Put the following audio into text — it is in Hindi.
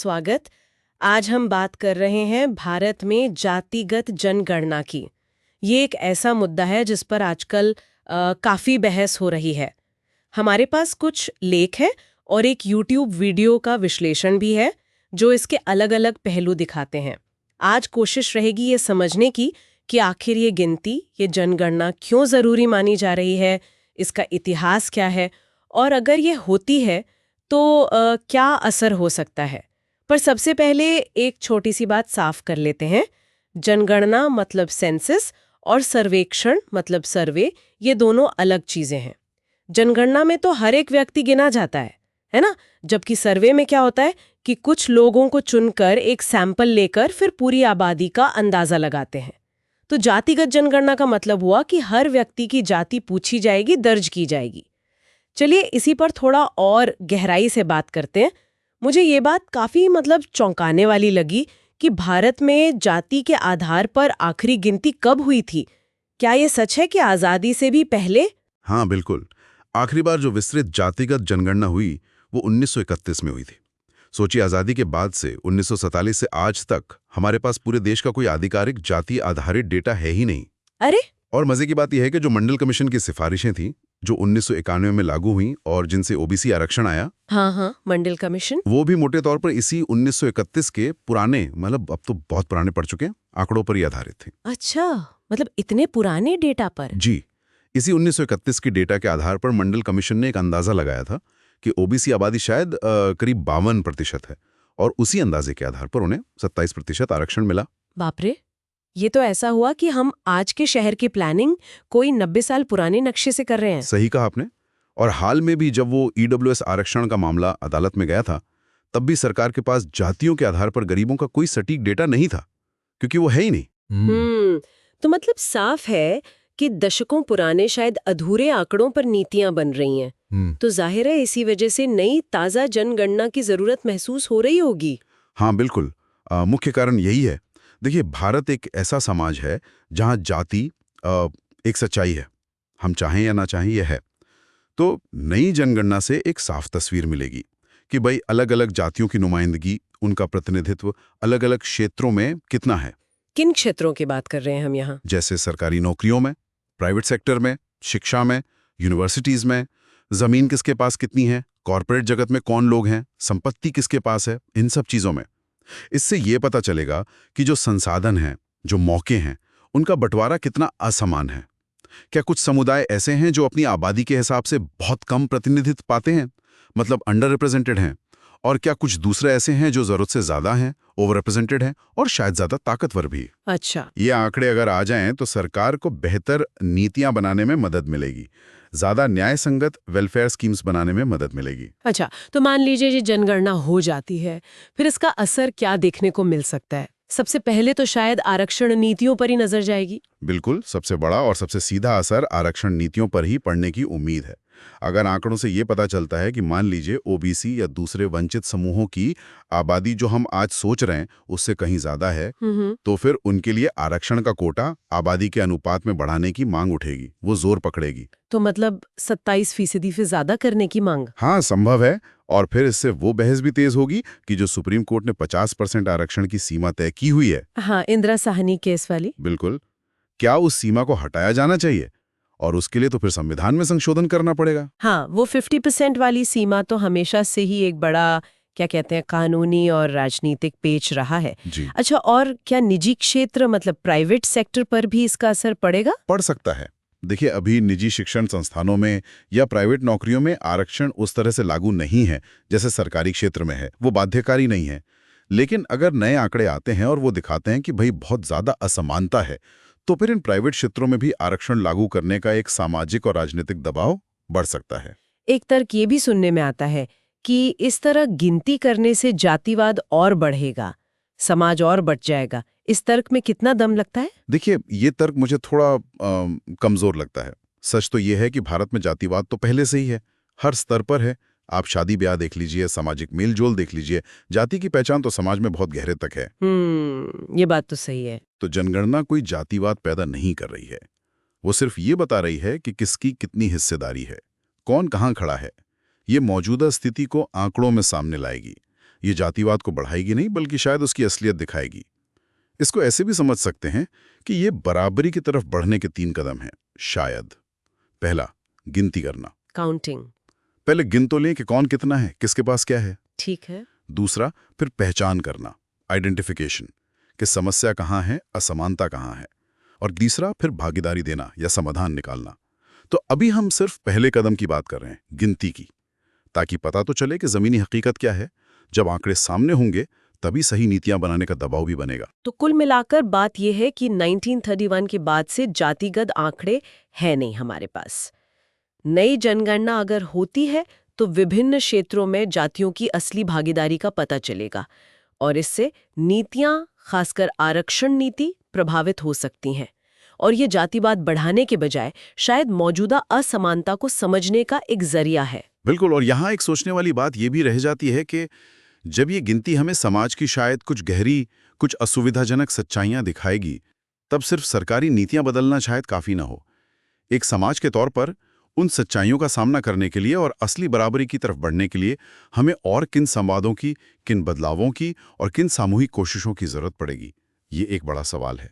स्वागत। आज हम बात कर रहे हैं भारत में जातिगत जनगणना की। ये एक ऐसा मुद्दा है जिस पर आजकल काफ़ी बहस हो रही है। हमारे पास कुछ लेख हैं और एक YouTube वीडियो का विश्लेषण भी है जो इसके अलग-अलग पहलू दिखाते हैं। आज कोशिश रहेगी ये समझने की कि आखिर ये गिनती, ये जनगणना क्यों ज़रूरी मानी जा रही है, इसका इतिहास क्या है और अगर ये होती है तो क्या असर हो सकता है। पर सबसे पहले एक छोटी सी बात साफ कर लेते हैं। जनगणना मतलब सेंसस और सर्वेक्षण मतलब सर्वे, ये दोनों अलग चीजें हैं। जनगणना में तो हर एक व्यक्ति गिना जाता है ना? जबकि सर्वे में क्या होता है कि कुछ लोगों को चुनकर एक सैंपल लेकर फिर पूरी आबादी का अंदाजा लगाते हैं। तो जातिगत जनगणना का मतलब हुआ कि हर व्यक्ति की जाति पूछी जाएगी, दर्ज की जाएगी। चलिए इसी पर थोड़ा और गहराई से बात करते हैं। मुझे ये बात काफी चौंकाने वाली लगी कि भारत में जाति के आधार पर आखिरी गिनती कब हुई थी। क्या ये सच है कि आजादी से भी पहले? हाँ बिल्कुल। आखिरी बार जो विस्तृत जातिगत जनगणना हुई वो 1931 में हुई थी। सोचिए, आज़ादी के बाद से 1947 से आज तक हमारे पास पूरे देश का कोई आधिकारिक जाति आधारित डेटा है ही नहीं। अरे, और मजे की बात यह है कि जो मंडल कमीशन की सिफारिशें थी जो 1991 में लागू हुई और जिनसे ओबीसी आरक्षण आया, हाँ, मंडल कमीशन, वो भी मोटे तौर पर इसी 1931 के पुराने, मतलब अब तो बहुत पुराने पड़ चुके हैं, आंकड़ों पर ही आधारित थे। अच्छा, मतलब इतने पुराने डेटा पर? जी, इसी 1931 की डेटा के आधार पर मंडल कमीशन ने एक अंदाजा लगाया था कि ओबीसी आबादी शायद करीब 52% है और उसी अंदाजे के आधार पर उन्हें 27% आरक्षण मिला। बाप रे, ये तो ऐसा हुआ कि हम आज के शहर की प्लानिंग कोई 90 साल पुराने नक्शे से कर रहे हैं। सही कहा आपने। और हाल में भी जब वो ईडब्ल्यूएस आरक्षण का मामला अदालत में गया था, तब भी सरकार के पास जातियों के आधार पर गरीबों का कोई सटीक डेटा नहीं था, क्योंकि वो है ही नहीं। तो मतलब साफ है कि दशकों पुराने शायद अधूरे आंकड़ों पर नीतियां बन रही हैं। तो जाहिर है इसी वजह से नई ताजा जनगणना की जरूरत महसूस हो रही होगी। हाँ बिल्कुल। मुख्य कारण यही है। देखिए, भारत एक ऐसा समाज है जहाँ जाति एक सच्चाई है, हम चाहें या ना चाहें यह है। तो नई जनगणना से एक साफ तस्वीर मिलेगी कि भाई अलग अलग जातियों की नुमाइंदगी, उनका प्रतिनिधित्व अलग अलग क्षेत्रों में कितना है। किन क्षेत्रों की बात कर रहे हैं हम यहाँ? जैसे सरकारी नौकरियों में, प्राइवेट सेक्टर में, शिक्षा में, यूनिवर्सिटीज में, जमीन किसके पास कितनी है, कॉरपोरेट जगत में कौन लोग हैं, संपत्ति किसके पास है, इन सब चीजों में। इससे ये पता चलेगा कि जो संसाधन हैं, जो मौके हैं, उनका बंटवारा कितना असमान है। क्या कुछ समुदाय ऐसे हैं जो अपनी आबादी के हिसाब से बहुत कम प्रतिनिधित्व पाते हैं, मतलब अंडर रिप्रेजेंटेड हैं, और क्या कुछ दूसरे ऐसे हैं जो जरूरत से ज्यादा हैं, ओवर रिप्रेजेंटेड हैं और शायद ज्यादा ताकतवर भी। अच्छा, ये आंकड़े अगर आ जाएं तो सरकार को बेहतर नीतियां बनाने में मदद मिलेगी, ज्यादा न्याय संगत वेलफेयर स्कीम्स बनाने में मदद मिलेगी। अच्छा, तो मान लीजिए ये जनगणना हो जाती है, फिर इसका असर क्या देखने को मिल सकता है? सबसे पहले तो शायद आरक्षण नीतियों पर ही नजर जाएगी। बिल्कुल, सबसे बड़ा और सबसे सीधा असर आरक्षण नीतियों पर ही पड़ने की उम्मीद है। अगर आंकड़ों से ये पता चलता है कि मान लीजिए ओबीसी या दूसरे वंचित समूहों की आबादी जो हम आज सोच रहे हैं उससे कहीं ज्यादा है, तो फिर उनके लिए आरक्षण का कोटा आबादी के अनुपात में बढ़ाने की मांग उठेगी, वो जोर पकड़ेगी। तो मतलब 27% से ज्यादा करने की मांग? हाँ, संभव है। और फिर इससे वो बहस भी तेज होगी कि जो सुप्रीम कोर्ट ने 50% आरक्षण की सीमा तय की हुई है। हाँ, इंदिरा साहनी केस वाली। बिल्कुल। क्या उस सीमा को हटाया जाना चाहिए? और उसके लिए तो फिर संविधान में संशोधन करना पड़ेगा। हाँ, वो 50% वाली सीमा तो हमेशा से ही एक बड़ा, क्या कहते हैं, कानूनी और राजनीतिक पेच रहा है। जी। अच्छा, और क्या निजी क्षेत्र मतलब प्राइवेट सेक्टर पर भी इसका असर पड़ेगा? पड़ सकता है। देखिए, अभी निजी शिक्षण संस्थानों में या प्राइवेट नौकरियों में आरक्षण उस तरह से लागू नहीं है जैसे सरकारी क्षेत्र में है, वो बाध्यकारी नहीं है। लेकिन अगर नए आंकड़े आते हैं और वो दिखाते हैं कि भाई बहुत ज्यादा असमानता है, तो फिर इन प्राइवेट क्षेत्रों में भी आरक्षण लागू करने का एक सामाजिक और राजनीतिक दबाव बढ़ सकता है। एक तर्क ये भी सुनने में आता है कि इस तरह गिनती करने से जातिवाद और बढ़ेगा, समाज और बढ़ जाएगा। इस तर्क में कितना दम लगता है? देखिए, ये तर्क मुझे थोड़ा कमजोर लगता है। सच तो ये है कि भारत में जातिवाद तो पहले से ही है, हर स्तर पर है। आप शादी ब्याह देख लीजिए, सामाजिक मेलजोल देख लीजिए, जाति की पहचान तो समाज में बहुत गहरे तक है। ये बात तो सही है। तो जनगणना कोई जातिवाद पैदा नहीं कर रही है, वो सिर्फ ये बता रही है कि किसकी कितनी हिस्सेदारी है, कौन कहाँ खड़ा है। ये मौजूदा स्थिति को आंकड़ों में सामने लाएगी, ये जातिवाद को बढ़ाएगी नहीं, बल्कि शायद उसकी असलियत दिखाएगी। इसको ऐसे भी समझ सकते हैं कि ये बराबरी की तरफ बढ़ने के 3 कदम हैं, शायद। पहला, गिनती करना। काउंटिंग। पहले गिन तो लें कि कौन कितना है, किसके पास क्या है। ठीक है। दूसरा, फिर पहचान करना, आइडेंटिफिकेशन, कि समस्या कहाँ है, असमानता कहाँ है। और तीसरा, फिर भागीदारी देना या समाधान निकालना। तो अभी हम सिर्फ पहले कदम की बात कर रहे हैं, गिनती की, ताकि पता तो चले कि जमीनी हकीकत क्या है। जब आंकड़े सामने होंगे तभी सही नीतियां बनाने का दबाव भी बनेगा। तो कुल मिलाकर बात यह है कि 1931 के बाद से जातिगत आंकड़े है नहीं हमारे पास। नई जनगणना अगर होती है तो विभिन्न क्षेत्रों में जातियों की असली भागीदारी का पता चलेगा और इससे नीतियां, खासकर आरक्षण नीति, प्रभावित हो सकती हैं। और ये जातिवाद बढ़ाने के बजाय शायद मौजूदा असमानता को समझने का एक जरिया है। बिल्कुल। और यहाँ एक सोचने वाली बात यह भी रह जाती है कि जब ये गिनती हमें समाज की शायद कुछ गहरी, कुछ असुविधाजनक सच्चाइयां दिखाएगी, तब सिर्फ सरकारी नीतियां बदलना शायद काफी ना हो। एक समाज के तौर पर उन सच्चाइयों का सामना करने के लिए और असली बराबरी की तरफ बढ़ने के लिए हमें और किन संवादों की, किन बदलावों की और किन सामूहिक कोशिशों की जरूरत पड़ेगी, ये एक बड़ा सवाल है।